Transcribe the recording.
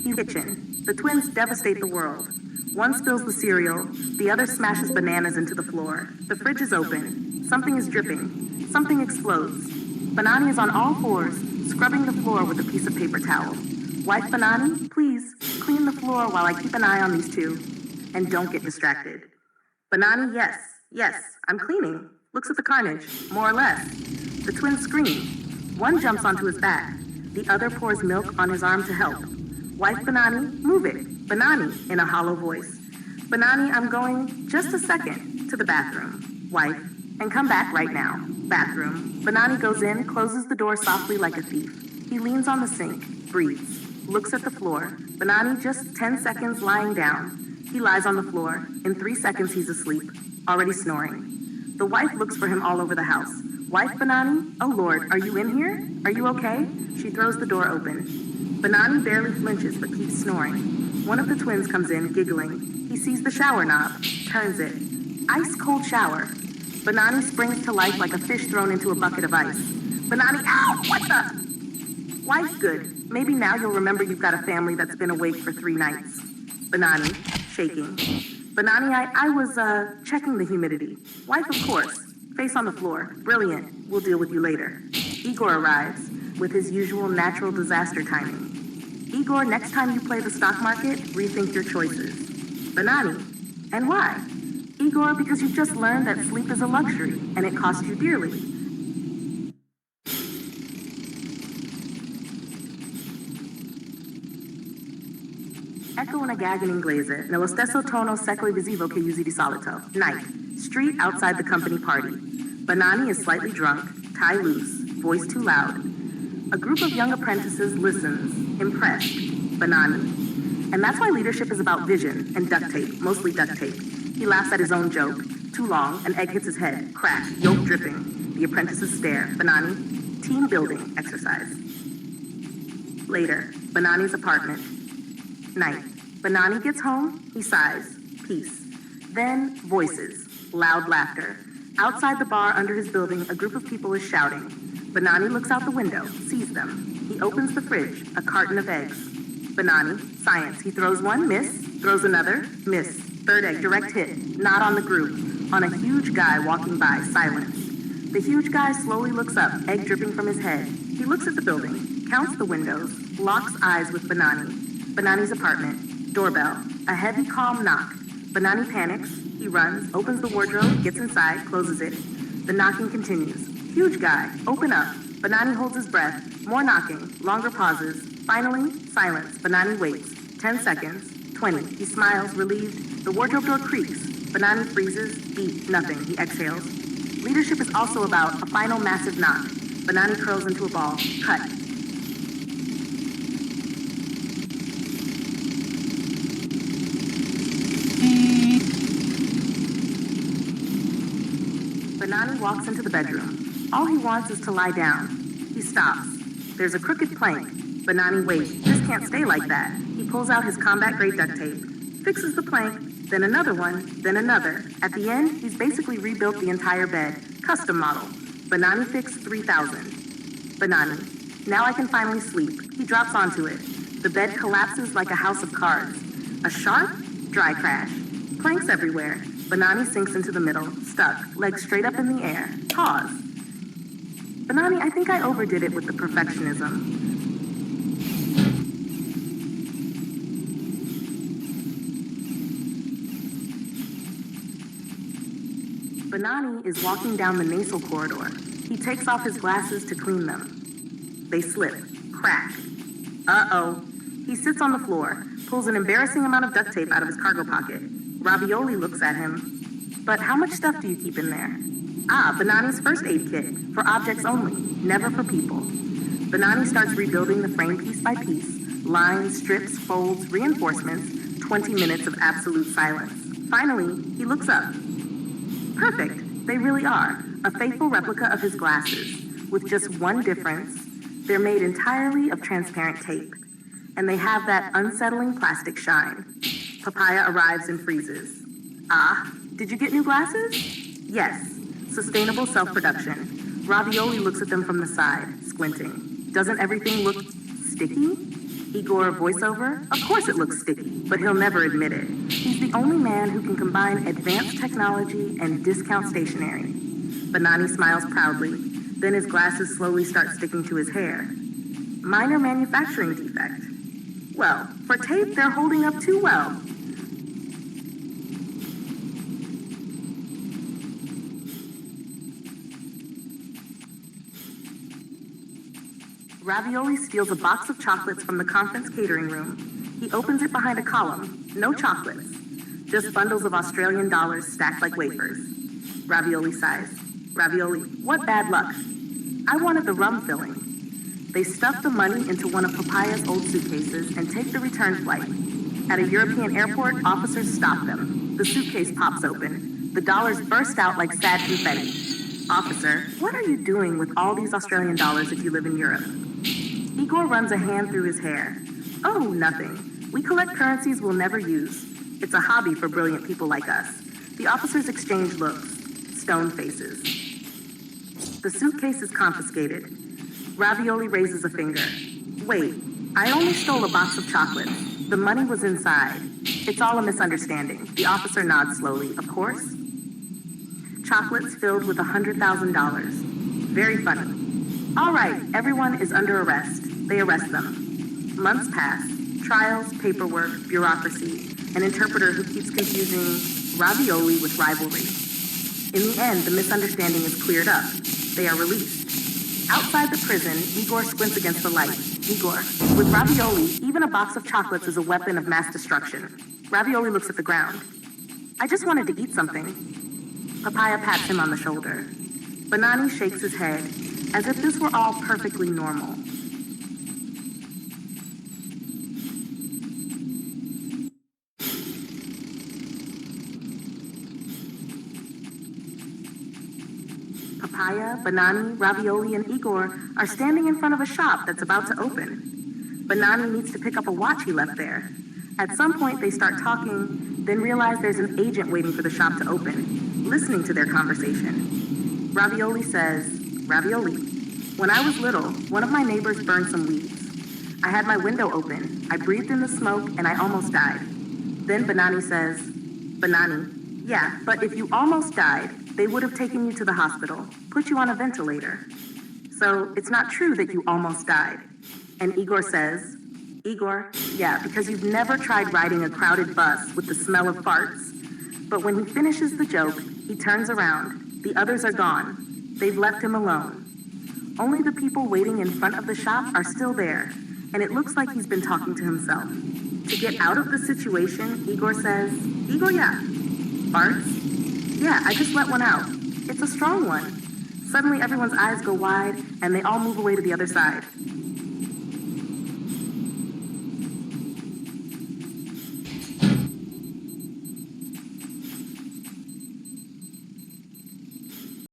Kitchen. The twins devastate the world. One spills the cereal, the other smashes bananas into the floor. The fridge is open. Something is dripping. Something explodes. Banani is on all fours, scrubbing the floor with a piece of paper towel. Wife Banani, please, clean the floor while I keep an eye on these two. And don't get distracted. Banani, yes, I'm cleaning. Looks at the carnage, more or less. The twins scream. One jumps onto his back. The other pours milk on his arm to help. Wife Banani, move it. Banani, in a hollow voice. Banani, I'm going just a second to the bathroom. Wife, and come back right now. Bathroom. Banani goes in, closes the door softly like a thief. He leans on the sink, breathes, looks at the floor. Banani, just 10 seconds lying down. He lies on the floor. In 3 seconds, he's asleep, already snoring. The wife looks for him all over the house. Wife Banani, oh Lord, are you in here? Are you okay? She throws the door open. Banani barely flinches but keeps snoring. One of the twins comes in, giggling. He sees the shower knob, turns it. Ice cold shower. Banani springs to life like a fish thrown into a bucket of ice. Banani, ow, what the? Wife, good. Maybe now you'll remember you've got a family that's been awake for 3 nights. Banani, shaking. Banani, I was, checking the humidity. Wife, of course. Face on the floor. Brilliant. We'll deal with you later. Igor arrives with his usual natural disaster timing. Igor, next time you play the stock market, rethink your choices. Banani, and why? Igor, because you've just learned that sleep is a luxury, and it costs you dearly. Ecco una gag in inglese, nello stesso tono secolo visivo che usi di solito. Night. Street outside the company party. Banani is slightly drunk, tie loose, voice too loud. A group of young apprentices listens, impressed. Banani. And that's why leadership is about vision and duct tape, mostly duct tape. He laughs at his own joke. Too long, an egg hits his head. Crack, yolk dripping. The apprentices stare. Banani. Team building exercise. Later, Banani's apartment. Night. Banani gets home, he sighs. Peace. Then, voices. Loud laughter. Outside the bar under his building, a group of people is shouting. Banani looks out the window, sees them. He opens the fridge, a carton of eggs. Banani, science. He throws one, miss. Throws another, miss. Third egg, direct hit. Not on the group. On a huge guy walking by, silence. The huge guy slowly looks up, egg dripping from his head. He looks at the building, counts the windows, locks eyes with Banani. Banani's apartment. Doorbell. A heavy, calm knock. Banani panics. He runs, opens the wardrobe, gets inside, closes it. The knocking continues. Huge guy, open up. Banani holds his breath. More knocking, longer pauses. Finally, silence. Banani waits. 10 seconds. 20. He smiles, relieved. The wardrobe door creaks. Banani freezes. Beep. Nothing. He exhales. Leadership is also about a final massive knock. Banani curls into a ball. Cut. Banani walks into the bedroom. All he wants is to lie down. He stops. There's a crooked plank. Banani waits. This can't stay like that. He pulls out his combat-grade duct tape, fixes the plank, then another one, then another. At the end, he's basically rebuilt the entire bed. Custom model. Banani Fix 3000. Banani. Now I can finally sleep. He drops onto it. The bed collapses like a house of cards. A sharp, dry crash. Planks everywhere. Banani sinks into the middle, stuck, legs straight up in the air. Pause. Banani, I think I overdid it with the perfectionism. Banani is walking down the nasal corridor. He takes off his glasses to clean them. They slip. Crack. Uh-oh. He sits on the floor, pulls an embarrassing amount of duct tape out of his cargo pocket. Ravioli looks at him. But how much stuff do you keep in there? Ah, Banani's first aid kit. For objects only, never for people. Banani starts rebuilding the frame piece by piece. Lines, strips, folds, reinforcements. 20 minutes of absolute silence. Finally, he looks up. Perfect. They really are. A faithful replica of his glasses. With just one difference. They're made entirely of transparent tape. And they have that unsettling plastic shine. Papaia arrives and freezes. Ah, did you get new glasses? Yes. Sustainable self-production. Ravioli looks at them from the side, squinting. Doesn't everything look sticky? Igor, voiceover? Of course it looks sticky, but he'll never admit it. He's the only man who can combine advanced technology and discount stationery. Banani smiles proudly, then his glasses slowly start sticking to his hair. Minor manufacturing defect. Well, for tape, they're holding up too well. Ravioli steals a box of chocolates from the conference catering room. He opens it behind a column. No chocolates. Just bundles of Australian dollars stacked like wafers. Ravioli sighs. Ravioli, what bad luck. I wanted the rum filling. They stuff the money into one of Papaya's old suitcases and take the return flight. At a European airport, officers stop them. The suitcase pops open. The dollars burst out like sad confetti. Officer, what are you doing with all these Australian dollars if you live in Europe? Igor runs a hand through his hair. Oh, nothing. We collect currencies we'll never use. It's a hobby for brilliant people like us. The officers exchange looks. Stone faces. The suitcase is confiscated. Ravioli raises a finger. Wait, I only stole a box of chocolates. The money was inside. It's all a misunderstanding. The officer nods slowly. Of course. Chocolates filled with $100,000. Very funny. All right, everyone is under arrest. They arrest them. Months pass. Trials, paperwork, bureaucracy, an interpreter who keeps confusing ravioli with rivalry. In the end, the misunderstanding is cleared up. They are released. Outside the prison, Igor squints against the light. Igor, with ravioli, even a box of chocolates is a weapon of mass destruction. Ravioli looks at the ground. I just wanted to eat something. Papaia pats him on the shoulder. Banani shakes his head, as if this were all perfectly normal. Papaia, Banani, Ravioli, and Igor are standing in front of a shop that's about to open. Banani needs to pick up a watch he left there. At some point, they start talking, then realize there's an agent waiting for the shop to open, listening to their conversation. Ravioli says, Ravioli, when I was little, one of my neighbors burned some weeds. I had my window open, I breathed in the smoke, and I almost died. Then Banani says, Banani, yeah, but if you almost died, they would have taken you to the hospital, put you on a ventilator. So it's not true that you almost died. And Igor says, Igor, yeah, because you've never tried riding a crowded bus with the smell of farts. But when he finishes the joke, he turns around. The others are gone. They've left him alone. Only the people waiting in front of the shop are still there, and it looks like he's been talking to himself. To get out of the situation, Igor says, Igor, yeah. Farts? Yeah, I just let one out. It's a strong one. Suddenly everyone's eyes go wide, and they all move away to the other side.